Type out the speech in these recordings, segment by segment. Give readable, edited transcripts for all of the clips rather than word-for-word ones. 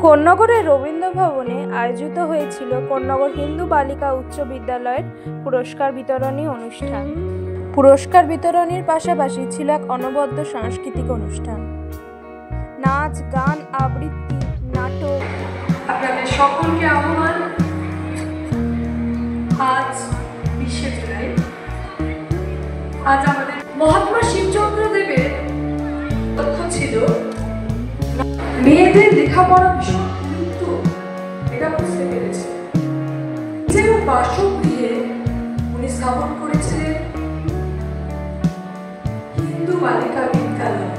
কোন্নগরের রবীন্দ্র ভবনে আয়োজিত হয়েছিল কোন্নগর হিন্দু বালিকা উচ্চ বিদ্যালয়ের পুরস্কার বিতরণী অনুষ্ঠান। পুরস্কার বিতরণীর পাশাপাশি ছিল এক অনবদ্য সাংস্কৃতিক অনুষ্ঠান, নাচ, গান, আবৃত্তি, নাটক। আপনাদের সকলকে আহ্বান। আজ 20শে জুলাই, আজ আমাদের মহাত্মা শিবচন্দ্র দেবের লক্ষ্য ছিল মেয়েদের লেখাপড়া ভীষণ গুরুত্ব, এটা বুঝতে পেরেছে। নিজের বাসগৃহে উনি স্থাপন করেছিলেন হিন্দু বালিকা বিদ্যালয়।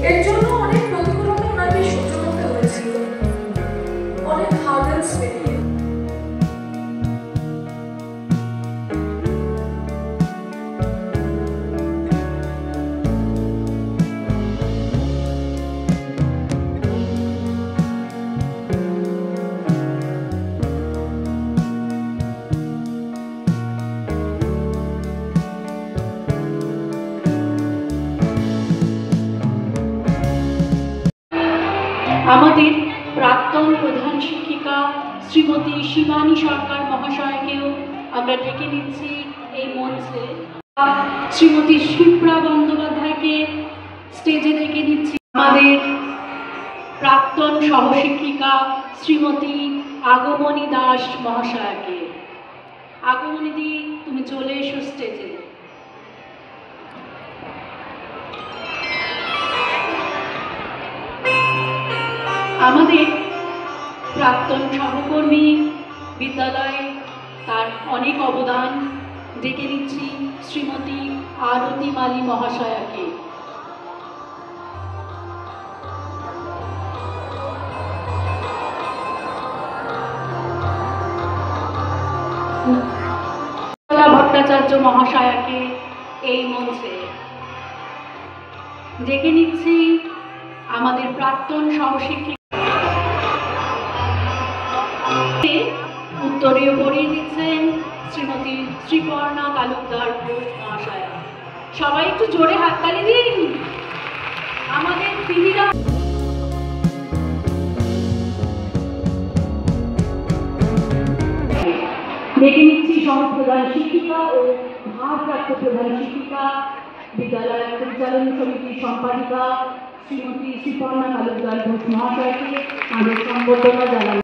এর জন্য অনেক প্রতিকূলতা ওনাকে সহ্য করতে হয়েছিল, অনেক হার্ডলস পেরিয়ে। আমাদের প্রাক্তন প্রধান শিক্ষিকা শ্রীমতী শিবানী সরকার মহাশয়কেও আমরা ডেকে নিচ্ছি এই মঞ্চে। শ্রীমতী শিপ্রা বন্দ্যোপাধ্যায়কে স্টেজে ডেকে নিচ্ছি। আমাদের প্রাক্তন সহশিক্ষিকা শ্রীমতী আগমনী দাস মহাশয়কে। আগমনী দি, তুমি চলে এসো স্টেজে। আমাদের প্রাক্তন সহকর্মী, বিদ্যালয়ে তার অনেক অবদান, ডেকে নিচ্ছি শ্রীমতী আরতি মালী মহাশয়াকে। ভট্টাচার্য মহাশয়াকে এই মঞ্চে ডেকে নিচ্ছি আমাদের প্রাক্তন সহশিক্ষিকা। উত্তরীয় পড়িয়ে দিচ্ছেন শ্রীমতী শ্রীপর্ণা তালুকদার ঘোষ মহাশয়া। সবাই একটু জোরে হাততালি দিন। আমাদের দিদিরা ডেকে নিচ্ছি সহপ্রধান শিক্ষিকা ও ভারপ্রাপ্ত প্রধান শিক্ষিকা, বিদ্যালয় পরিচালনা সমিতির সম্পাদিকা শ্রীমতী শ্রীপর্ণা তালুকদার ঘোষ মহাশয়কে আমাদের সম্বর্ধনা জানাই।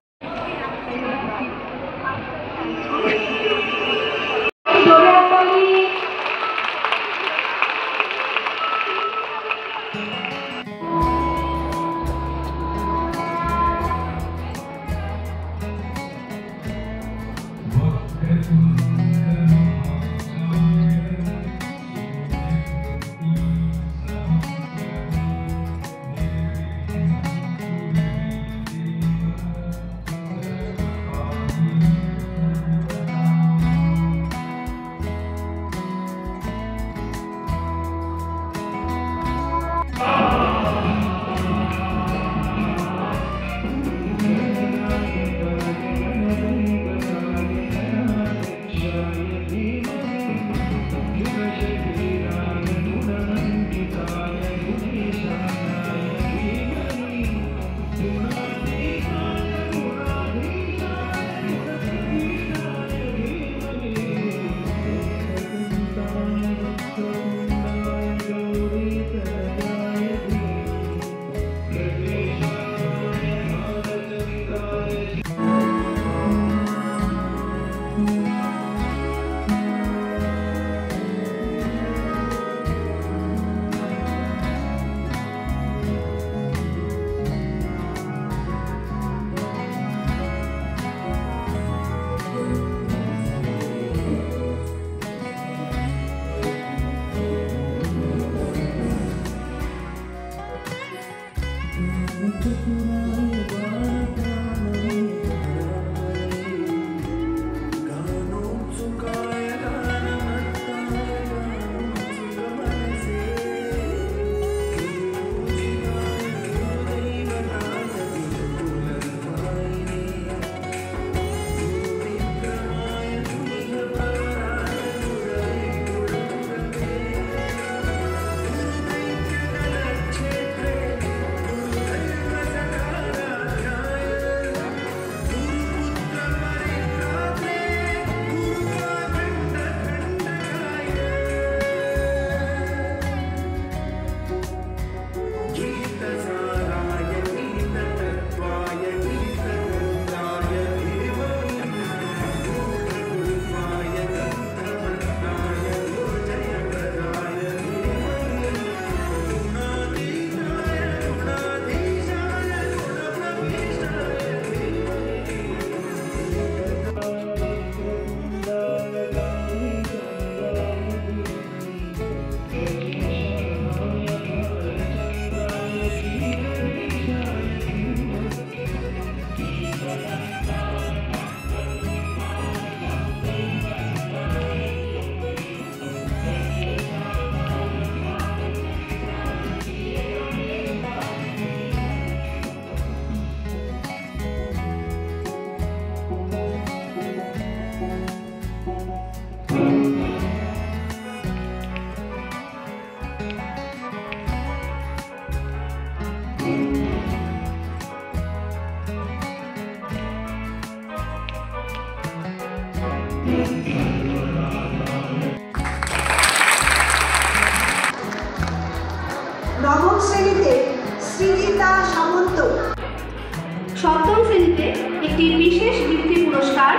সপ্তম শ্রেণীতে একটি বিশেষ বৃত্তি পুরস্কার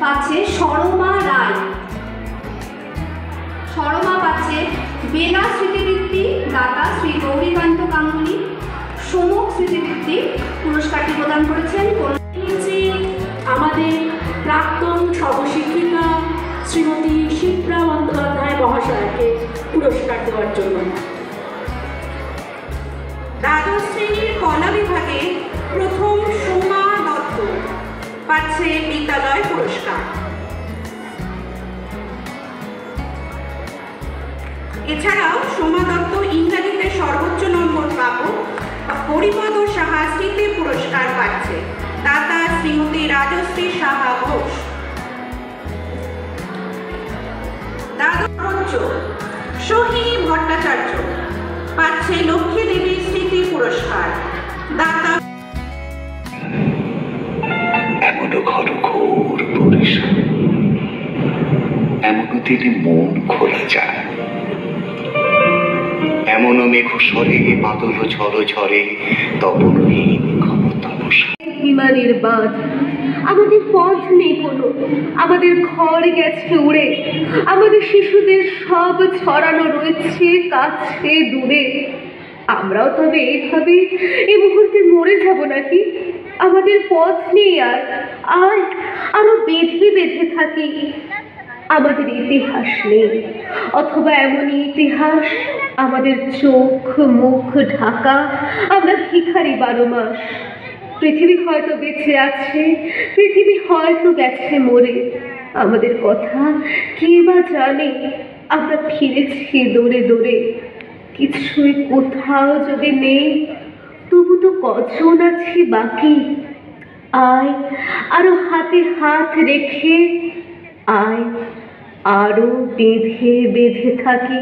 পাচ্ছে সরমা রায়। সরমা পাচ্ছে বেলা স্মৃতিবৃত্তি, দাতা শ্রী গৌরীকান্ত গাঙ্গুলি। সমুখ স্মৃতিবৃত্তি পুরস্কারটি প্রদান করেছেন আমাদের প্রাক্তন সহশিক্ষিকা শ্রীমতী শিপ্রা বন্দ্যোপাধ্যায় মহাশয়কে পুরস্কার দেওয়ার জন্য। দ্বাদশ শ্রেণীর কলা বিভাগে প্রথম সোমা দত্ত পাচ্ছে বিদ্যালয় পুরস্কার। এছাড়াও সোমা দত্ত ইংরাজিতে সর্বোচ্চ নম্বর প্রাপক হরিপদ সাহা স্মৃতি পুরস্কার পাচ্ছে দাতা শ্রীমতী রাজশ্রী সাহা ঘোষ। দ্বাদশ সোহিনী ভট্টাচার্য পাচ্ছে লক্ষ্মী দেবী স্মৃতি পুরস্কার দাতা। এমনও ঘর পরিষ্কার, এমনও দিনে মন খোলা যায়, এমনও মেঘ সরে বাদল ঝড় ঝরে তপনহীন ক্ষমতা বসা। বিমানের বাঁধ, আমাদের পথ নেই কোনো, আমাদের ঘর গেছে উড়ে, আমাদের শিশুদের সব ছড়ানো রয়েছে কাছে দূরে। আমরাও তবে এইভাবে এই মুহূর্তে মরে যাব নাকি? আমাদের পথ নেই আর আরো বেঁধে বেঁধে থাকি। আমাদের ইতিহাস নেই, অথবা এমনই ইতিহাস আমাদের চোখ মুখ ঢাকা, আমরা ভিখারি 12 মাস। পৃথিবী হয়তো বেঁচে আছে, পৃথিবী হয়তো গেছে মরে, আমাদের কথা কে বা জানে। আমরা ফিরেছি দৌড়ে দৌড়ে, কিছুই কোথাও যদি নেই, তবু তো কজন আছি বাকি। আয় আরো হাতে হাত রেখে, আয় আরো বেঁধে বেঁধে থাকি।